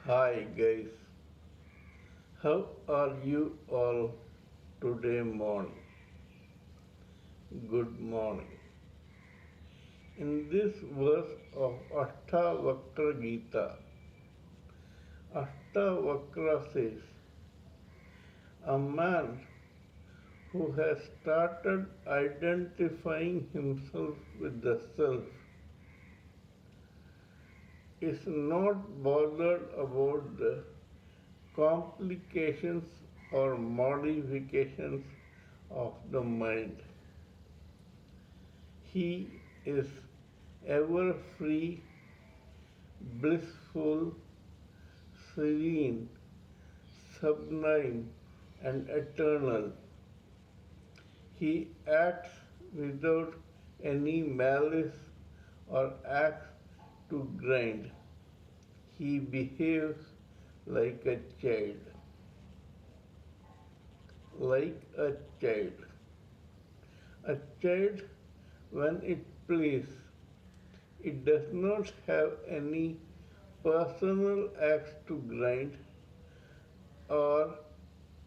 Hi guys, how are you all today morning? Good morning. In this verse of Ashtavakra Gita, Ashtavakra says, a man who has started identifying himself with the self is not bothered about the complications or modifications of the mind. He is ever free, blissful, serene, sublime, and eternal. He acts without any malice or acts to grind. He behaves like a child. Like a child. A child, when it plays, it does not have any personal acts to grind or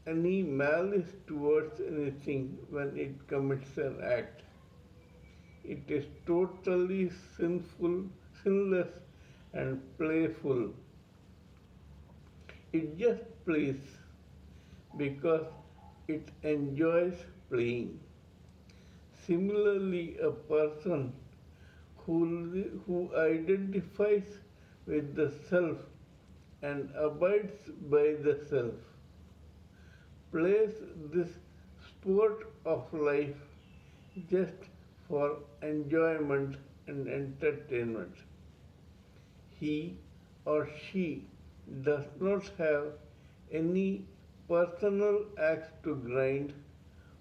any malice towards anything when it commits an act. It is totally sinless, and playful. It just plays because it enjoys playing. Similarly, a person who identifies with the self and abides by the self plays this sport of life just for enjoyment and entertainment. He or she does not have any personal axe to grind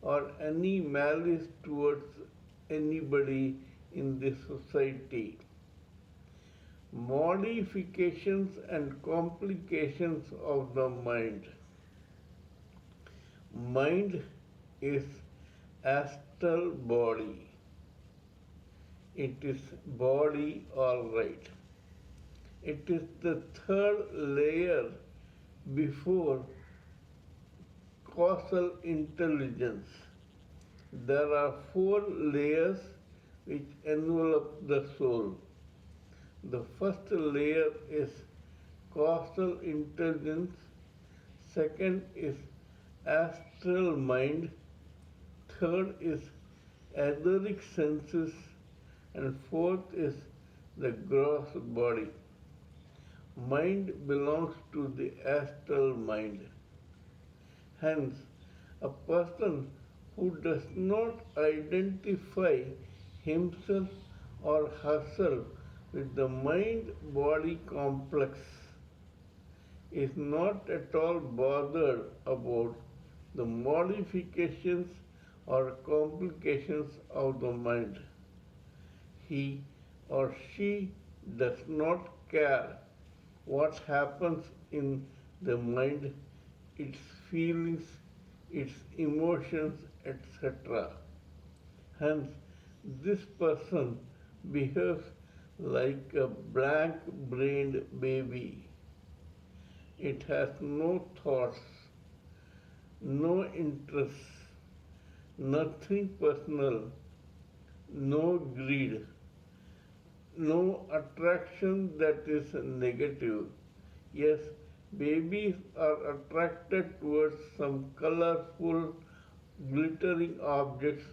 or any malice towards anybody in this society. Modifications and complications of the mind. Mind is astral body. It is body all right. It is the third layer before causal intelligence. There are four layers which envelop the soul. The first layer is causal intelligence, second is astral mind, third is etheric senses, and fourth is the gross body. Mind belongs to the astral mind. Hence, a person who does not identify himself or herself with the mind-body complex is not at all bothered about the modifications or complications of the mind. He or she does not care what happens in the mind, its feelings, its emotions, etc. Hence, this person behaves like a blank-brained baby. It has no thoughts, no interests, nothing personal, no greed, no attraction that is negative. Yes, babies are attracted towards some colorful, glittering objects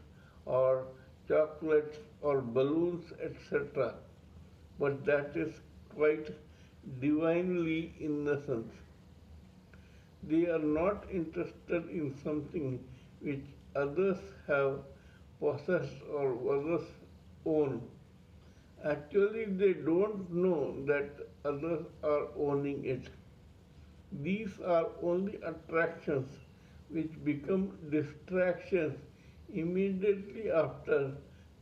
or chocolates or balloons, etc. But that is quite divinely innocent. They are not interested in something which others have possessed or others own. Actually, they don't know that others are owning it. These are only attractions which become distractions immediately after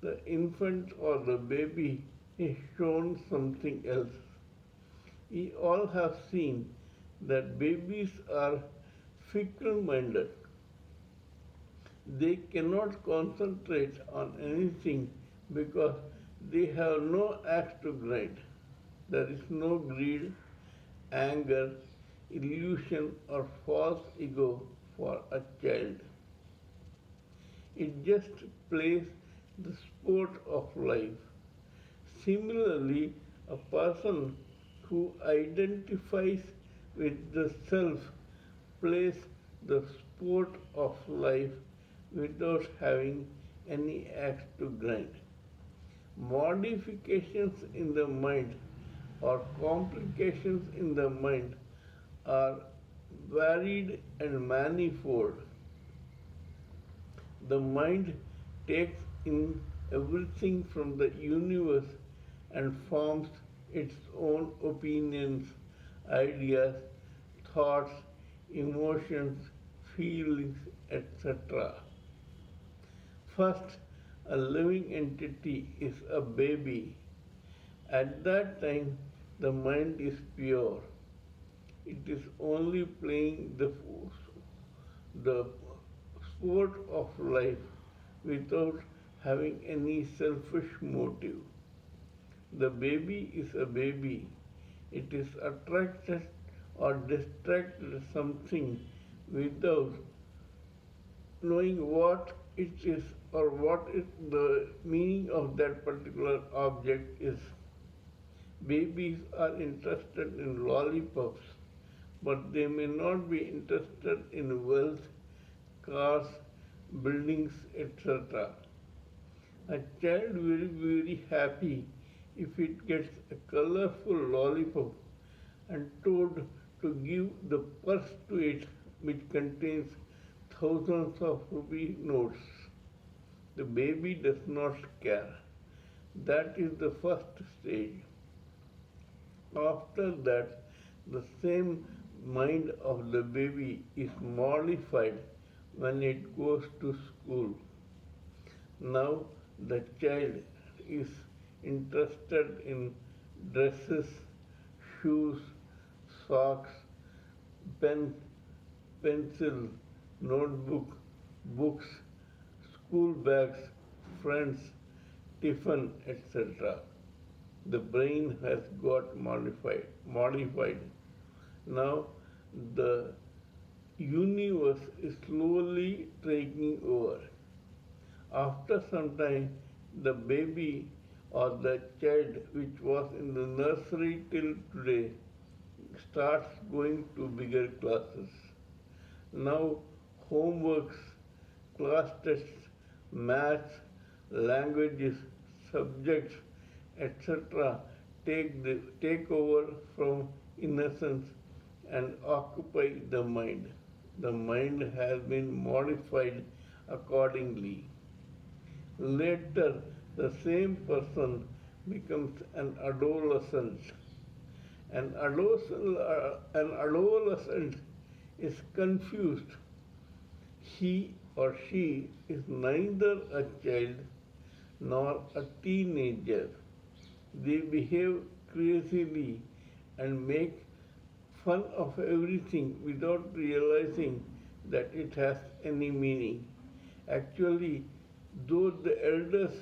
the infant or the baby is shown something else. We all have seen that babies are fickle minded. They cannot concentrate on anything because they have no axe to grind. There is no greed, anger, illusion, or false ego for a child. It just plays the sport of life. Similarly, a person who identifies with the self plays the sport of life without having any axe to grind. Modifications in the mind or complications in the mind are varied and manifold. The mind takes in everything from the universe and forms its own opinions, ideas, thoughts, emotions, feelings, etc. First, a living entity is a baby. At that time, the mind is pure. It is only playing the sport of life without having any selfish motive. The baby is a baby. It is attracted or distracted something without knowing what it is or what is the meaning of that particular object is. Babies are interested in lollipops, but they may not be interested in wealth, cars, buildings, etc. A child will be very happy if it gets a colorful lollipop and told to give the purse to it which contains thousands of rupee notes. The baby does not care. That is the first stage. After that, the same mind of the baby is modified when it goes to school. Now the child is interested in dresses, shoes, socks, pen, pencil, notebook, books, school bags, friends, tiffin, etc. The brain has got modified. Now the universe is slowly taking over. After some time, the baby or the child which was in the nursery till today starts going to bigger classes. Now homeworks, class tests, maths, languages, subjects, etc. take over from innocence and occupy the mind. The mind has been modified accordingly. Later, the same person becomes an adolescent. An adolescent is confused. He or she is neither a child nor a teenager. They behave crazily and make fun of everything without realizing that it has any meaning. Actually, though the elders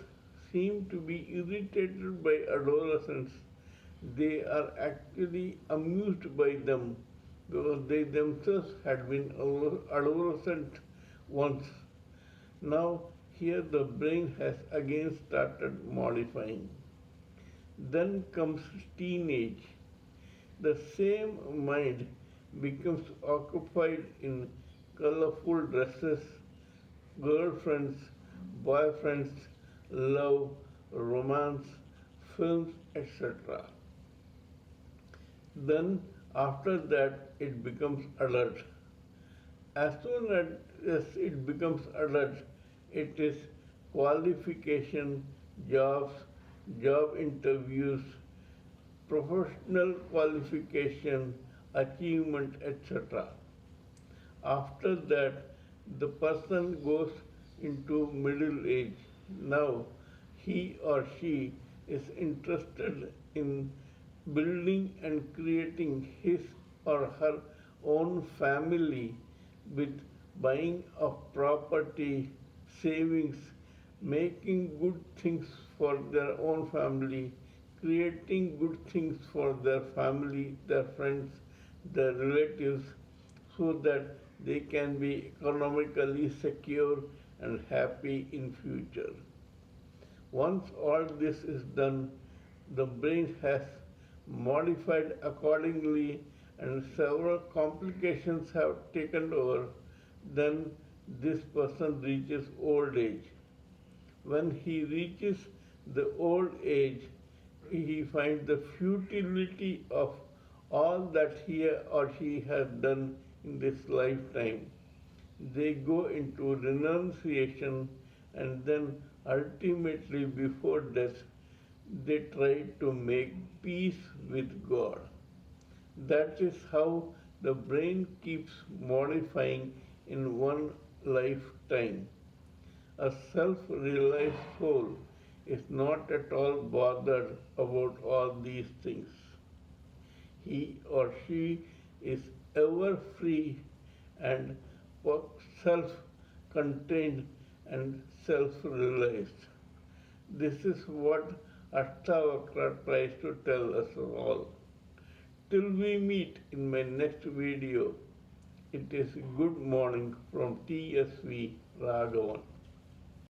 seem to be irritated by adolescents, they are actually amused by them because they themselves had been adolescent once. Now, here the brain has again started modifying. Then comes teenage. The same mind becomes occupied in colorful dresses, girlfriends, boyfriends, love, romance, films, etc. Then, after that, it becomes adult. As soon as it becomes adult, it is qualification, jobs, job interviews, professional qualification, achievement, etc. After that, the person goes into middle age. Now, he or she is interested in building and creating his or her own family with buying of property, savings, making good things for their own family, creating good things for their family, their friends, the relatives so that they can be economically secure and happy in future. Once all this is done, the brain has modified accordingly and several complications have taken over, then this person reaches old age. When he reaches the old age, he finds the futility of all that he or she has done in this lifetime. They go into renunciation and then ultimately, before death, they try to make peace with God. That is how the brain keeps modifying in one lifetime. A self realized soul is not at all bothered about all these things. He or she is ever free and self contained and self realized. This is what Ashtavakra tries to tell us all. Till we meet in my next video, it is good morning from TSV Raghavan.